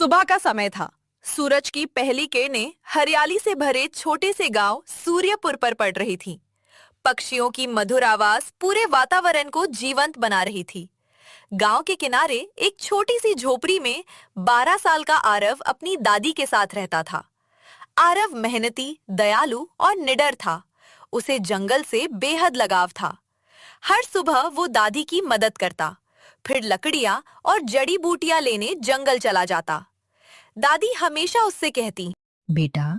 सुबह का समय था। सूरज की पहली किरणें हरियाली से भरे छोटे से गांव सूर्यपुर पर पड़ रही थीं। पक्षियों की मधुर आवाज पूरे वातावरण को जीवंत बना रही थी। गांव के किनारे एक छोटी सी झोपड़ी में 12 साल का आरव अपनी दादी के साथ रहता था। आरव मेहनती, दयालु और निडर था। उसे जंगल से बेहद लगाव था। हर सुबह वो दादी की मदद करता, फिर लकड़ियां और जड़ी बूटियां लेने जंगल चला जाता। दादी हमेशा उससे कहती, बेटा,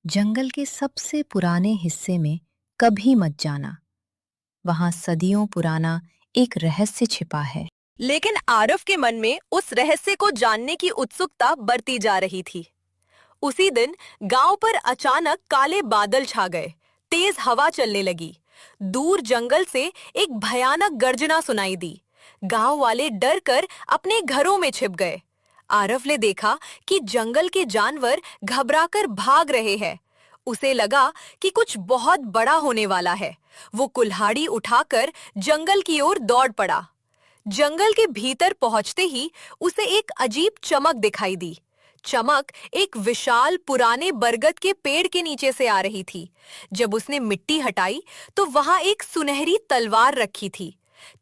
जंगल के सबसे पुराने हिस्से में कभी मत जाना। वहां सदियों पुराना एक रहस्य छिपा है। लेकिन आरव के मन में उस रहस्य को जानने की उत्सुकता बढ़ती जा रही थी। उसी दिन गांव पर अचानक काले बादल छा गए। तेज हवा चलने लगी। दूर जंगल से एक भयानक गर्जना सुनाई दी। गांव वाले डर कर अपने घरों में छिप गए। आरव ने देखा कि जंगल के जानवर घबराकर भाग रहे हैं। उसे लगा कि कुछ बहुत बड़ा होने वाला है। वो कुल्हाड़ी उठाकर जंगल की ओर दौड़ पड़ा। जंगल के भीतर पहुंचते ही उसे एक अजीब चमक दिखाई दी। चमक एक विशाल पुराने बरगद के पेड़ के नीचे से आ रही थी। जब उसने मिट्टी हटाई तो वहां एक सुनहरी तलवार रखी थी।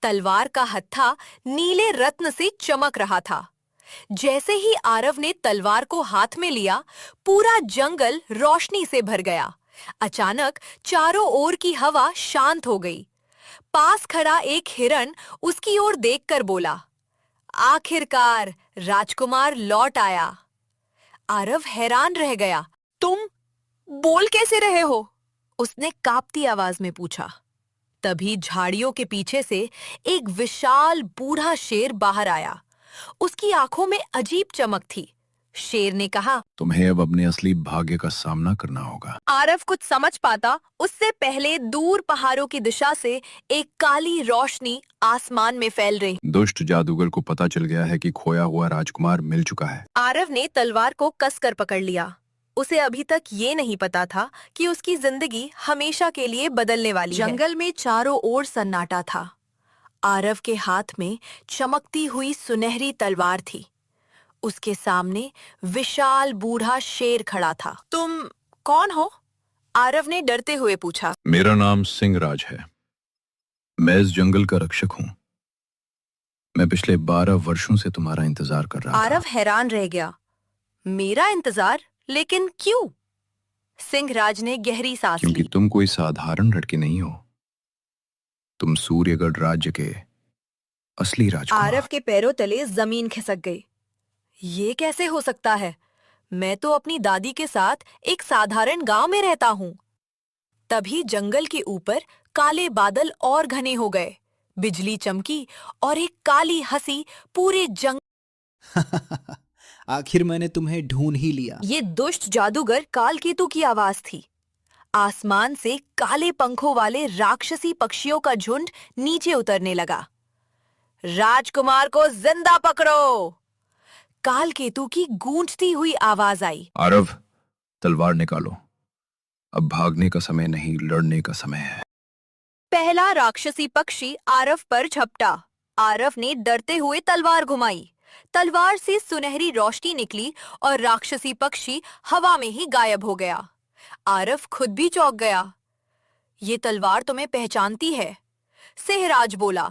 तलवार का हत्था नीले रत्न से चमक रहा था। जैसे ही आरव ने तलवार को हाथ में लिया, पूरा जंगल रोशनी से भर गया। अचानक चारों ओर की हवा शांत हो गई। पास खड़ा एक हिरन उसकी ओर देखकर बोला, आखिरकार राजकुमार लौट आया। आरव हैरान रह गया। तुम बोल कैसे रहे हो? उसने कांपती आवाज में पूछा। तभी झाड़ियों के पीछे से एक विशाल बूढ़ा शेर बाहर आया। उसकी आंखों में अजीब चमक थी। शेर ने कहा, तुम्हें अब अपने असली भाग्य का सामना करना होगा। आरव कुछ समझ पाता उससे पहले दूर पहाड़ों की दिशा से एक काली रोशनी आसमान में फैल रही। दुष्ट जादूगर को पता चल गया है कि खोया हुआ राजकुमार मिल चुका है। आरव ने तलवार को कसकर पकड़ लिया। उसे अभी तक ये नहीं पता था कि उसकी जिंदगी हमेशा के लिए बदलने वाली है। जंगल में चारों ओर सन्नाटा था। आरव के हाथ में चमकती हुई सुनहरी तलवार थी। उसके सामने विशाल बूढ़ा शेर खड़ा था। तुम कौन हो? आरव ने डरते हुए पूछा। मेरा नाम सिंहराज है। मैं इस जंगल का रक्षक हूँ। मैं पिछले 12 वर्षों से तुम्हारा इंतजार कर रहा था। आरव हैरान रह गया। मेरा इंतजार? लेकिन क्यों? सिंहराज ने गहरी सांस क्योंकि ली। तुम कोई साधारण लड़की नहीं हो। तुम सूर्यगढ़ राज्य के असली राजकुमार। आरव के पैरों तले जमीन खिसक गई। ये कैसे हो सकता है? मैं तो अपनी दादी के साथ एक साधारण गांव में रहता हूँ। तभी जंगल के ऊपर काले बादल और घने हो गए। बिजली चमकी और एक काली हंसी पूरे जंगल। आखिर मैंने तुम्हें ढूंढ ही लिया। ये दुष्ट जादूगर कालकेतु की आवाज थी। आसमान से काले पंखों वाले राक्षसी पक्षियों का झुंड नीचे उतरने लगा। राजकुमार को जिंदा पकड़ो! कालकेतु की गूंजती हुई आवाज आई। आरव, तलवार निकालो। अब भागने का समय नहीं, लड़ने का समय है। पहला राक्षसी पक्षी आरव पर झपटा। आरव ने डरते हुए तलवार घुमाई। तलवार से सुनहरी रोशनी निकली और राक्षसी पक्षी हवा में ही गायब हो गया। आरव खुद भी चौंक गया। ये तलवार तुम्हें पहचानती है, सिंहराज बोला।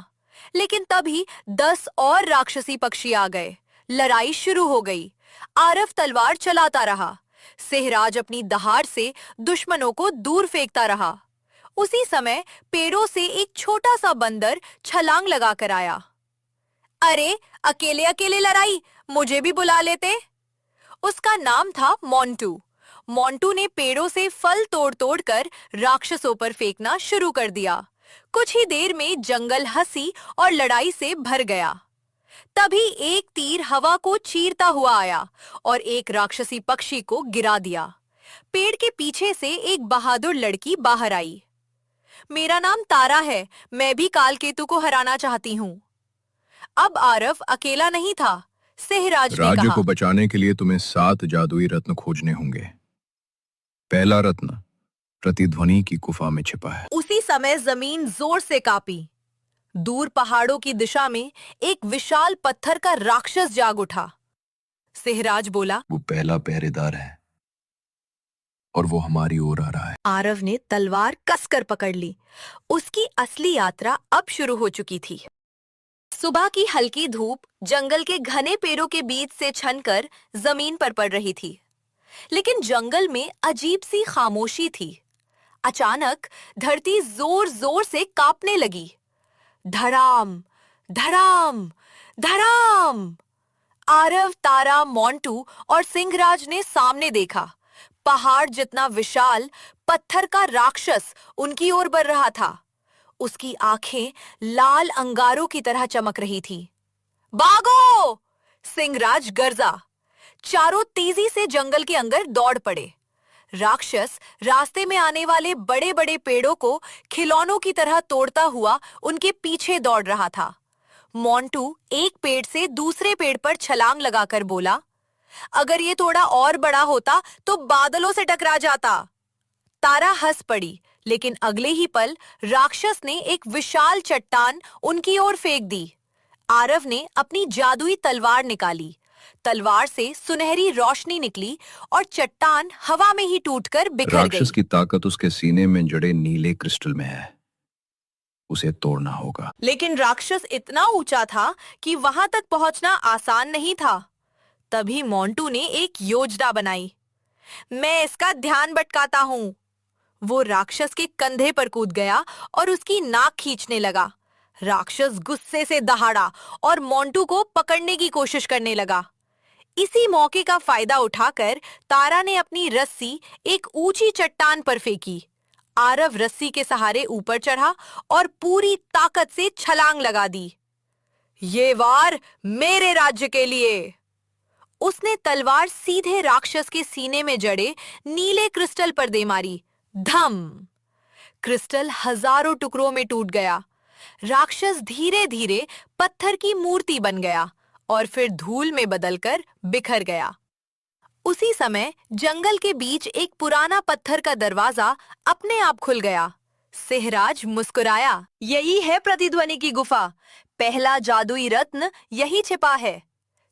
लेकिन तभी 10 और राक्षसी पक्षी आ गए। लड़ाई शुरू हो गई। आरव तलवार चलाता रहा। सिंहराज अपनी दहाड़ से दुश्मनों को दूर फेंकता रहा। उसी समय पेड़ों से एक छोटा सा बंदर छलांग लगाकर आया। अरे, अकेले अकेले लड़ाई, मुझे भी बुला लेते। उसका नाम था मोंटू। मोंटू ने पेड़ों से फल तोड़ तोड़ कर राक्षसों पर फेंकना शुरू कर दिया। कुछ ही देर में जंगल हंसी और लड़ाई से भर गया। तभी एक तीर हवा को चीरता हुआ आया और एक राक्षसी पक्षी को गिरा दिया। पेड़ के पीछे से एक बहादुर लड़की बाहर आई। मेरा नाम तारा है, मैं भी कालकेतु को हराना चाहती हूँ। अब आरव अकेला नहीं था। सिंहराज ने राज्य कहा, को बचाने के लिए तुम्हें 7 जादुई रत्न खोजने होंगे। पहला रत्न प्रतिध्वनि की गुफा में छिपा है। उसी समय जमीन जोर से कांपी। दूर पहाड़ों की दिशा में एक विशाल पत्थर का राक्षस जाग उठा। सिहराज बोला। वो पहला पहरेदार है और वो हमारी ओर आ रहा है। आरव ने तलवार कसकर पकड़ ली। उसकी असली यात्रा अब शुरू हो चुकी थी। सुबह की हल्की धूप जंगल के घने पेड़ों के बीच से छनकर जमीन पर पड़ रही थी, लेकिन जंगल में अजीब सी खामोशी थी। अचानक धरती जोर जोर से कांपने लगी। धड़ाम, धड़ाम, धड़ाम। आरव, तारा, मोंटू और सिंहराज ने सामने देखा। पहाड़ जितना विशाल पत्थर का राक्षस उनकी ओर बढ़ रहा था। उसकी आंखें लाल अंगारों की तरह चमक रही थी। भागो! सिंहराज गर्जा। चारों तेजी से जंगल के अंदर दौड़ पड़े। राक्षस रास्ते में आने वाले बड़े बड़े पेड़ों को खिलौनों की तरह तोड़ता हुआ उनके पीछे दौड़ रहा था। मोंटू एक पेड़ से दूसरे पेड़ पर छलांग लगाकर बोला, अगर ये थोड़ा और बड़ा होता तो बादलों से टकरा जाता। तारा हंस पड़ी, लेकिन अगले ही पल राक्षस ने एक विशाल चट्टान उनकी ओर फेंक दी। आरव ने अपनी जादुई तलवार निकाली। तलवार से सुनहरी रोशनी निकली और चट्टान हवा में ही टूटकर बिखर राक्षस गई। की ताकत उसके सीने में जड़े नीले क्रिस्टल में है। उसे तोड़ना होगा। लेकिन राक्षस इतना ऊंचा था कि वहां तक पहुंचना आसान नहीं था। तभी मोंटू ने एक योजना बनाई। मैं इसका ध्यान भटकाता हूँ। वो राक्षस के कंधे पर कूद गया और उसकी नाक खींचने लगा। राक्षस गुस्से से दहाड़ा और मोंटू को पकड़ने की कोशिश करने लगा। इसी मौके का फायदा उठाकर तारा ने अपनी रस्सी एक ऊंची चट्टान पर फेंकी। आरव रस्सी के सहारे ऊपर चढ़ा और पूरी ताकत से छलांग लगा दी। ये वार मेरे राज्य के लिए। उसने तलवार सीधे राक्षस के सीने में जड़े नीले क्रिस्टल पर दे मारी। धम! क्रिस्टल हजारों टुकड़ों में टूट गया। राक्षस धीरे धीरे पत्थर की मूर्ति बन गया और फिर धूल में बदलकर बिखर गया। उसी समय जंगल के बीच एक पुराना पत्थर का दरवाजा अपने आप खुल गया। सिहराज मुस्कुराया। यही है प्रतिध्वनि की गुफा। पहला जादुई रत्न यही छिपा है।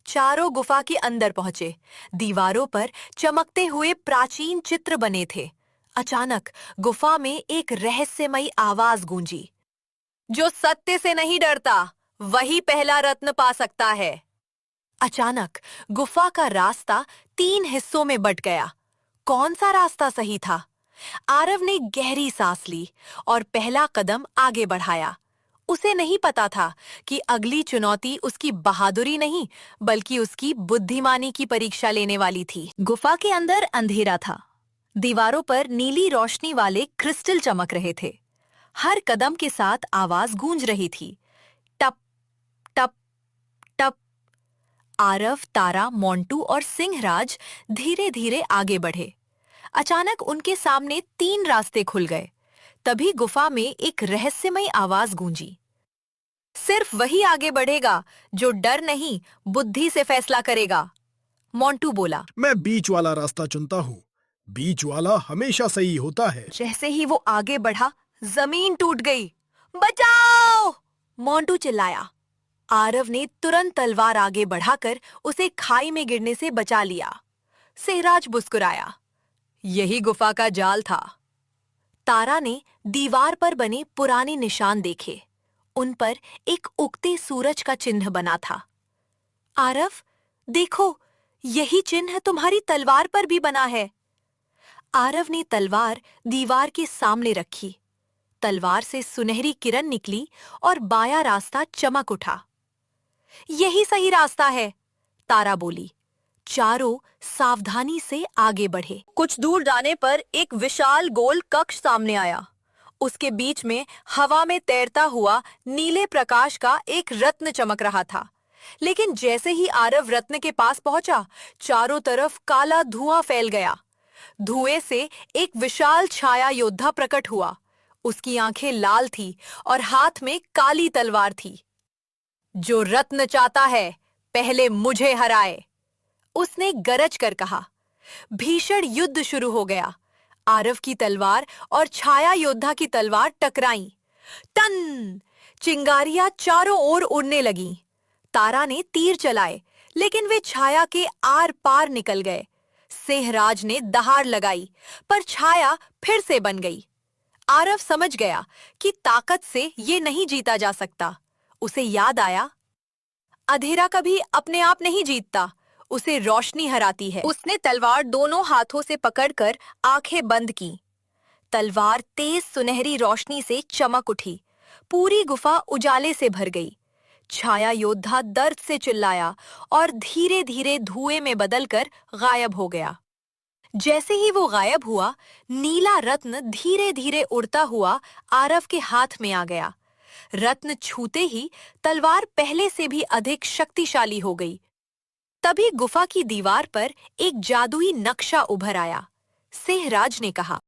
चारों गुफा के अंदर पहुंचे। दीवारों पर चमकते हुए प्राचीन चित्र बने थे। अचानक गुफा में एक रहस्यमयी आवाज गूंजी। जो सत्य से नहीं डरता, वही पहला रत्न पा सकता है। अचानक गुफा का रास्ता 3 हिस्सों में बंट गया। कौन सा रास्ता सही था? आरव ने गहरी सांस ली और पहला कदम आगे बढ़ाया। उसे नहीं पता था कि अगली चुनौती उसकी बहादुरी नहीं, बल्कि उसकी बुद्धिमानी की परीक्षा लेने वाली थी। गुफा के अंदर अंधेरा था। दीवारों पर नीली रोशनी वाले क्रिस्टल चमक रहे थे। हर कदम के साथ आवाज गूंज रही थी। टप टप टप। आरव, तारा, मोंटू और सिंहराज धीरे धीरे आगे बढ़े। अचानक उनके सामने 3 रास्ते खुल गए। तभी गुफा में एक रहस्यमयी आवाज गूंजी। सिर्फ वही आगे बढ़ेगा जो डर नहीं, बुद्धि से फैसला करेगा। मोंटू बोला। मैं बीच वाला रास्ता चुनता हूँ। बीच वाला हमेशा सही होता है। जैसे ही वो आगे बढ़ा, जमीन टूट गई। बचाओ! मोंटू चिल्लाया। आरव ने तुरंत तलवार आगे बढ़ाकर उसे खाई में गिरने से बचा लिया। सिहराज मुस्कुराया। यही गुफा का जाल था। तारा ने दीवार पर बने पुराने निशान देखे। उन पर एक उगते सूरज का चिन्ह बना था। आरव, देखो, यही चिन्ह तुम्हारी तलवार पर भी बना है। आरव ने तलवार दीवार के सामने रखी। तलवार से सुनहरी किरण निकली और बायां रास्ता चमक उठा। यही सही रास्ता है, तारा बोली। चारों सावधानी से आगे बढ़े। कुछ दूर जाने पर एक विशाल गोल कक्ष सामने आया। उसके बीच में हवा में तैरता हुआ नीले प्रकाश का एक रत्न चमक रहा था। लेकिन जैसे ही आरव रत्न के पास पहुंचा, चारों तरफ काला धुआं फैल गया। धुएं से एक विशाल छाया योद्धा प्रकट हुआ। उसकी आंखें लाल थी और हाथ में काली तलवार थी। जो रत्न चाहता है, पहले मुझे हराए, उसने गरज कर कहा। भीषण युद्ध शुरू हो गया। आरव की तलवार और छाया योद्धा की तलवार टकराईं। टन! चिंगारियां चारों ओर उड़ने लगीं। तारा ने तीर चलाए, लेकिन वे छाया के आर पार निकल गए। सिंहराज ने दहाड़ लगाई, पर छाया फिर से बन गई। आरव समझ गया कि ताकत से ये नहीं जीता जा सकता। उसे याद आया, अंधेरा कभी अपने आप नहीं जीतता, उसे रोशनी हराती है। उसने तलवार दोनों हाथों से पकड़कर आंखें बंद की। तलवार तेज सुनहरी रोशनी से चमक उठी। पूरी गुफा उजाले से भर गई। छाया योद्धा दर्द से चिल्लाया और धीरे धीरे धुएं में बदलकर गायब हो गया। जैसे ही वो गायब हुआ, नीला रत्न धीरे धीरे उड़ता हुआ आरव के हाथ में आ गया। रत्न छूते ही तलवार पहले से भी अधिक शक्तिशाली हो गई। तभी गुफा की दीवार पर एक जादुई नक्शा उभर आया। सिंहराज ने कहा,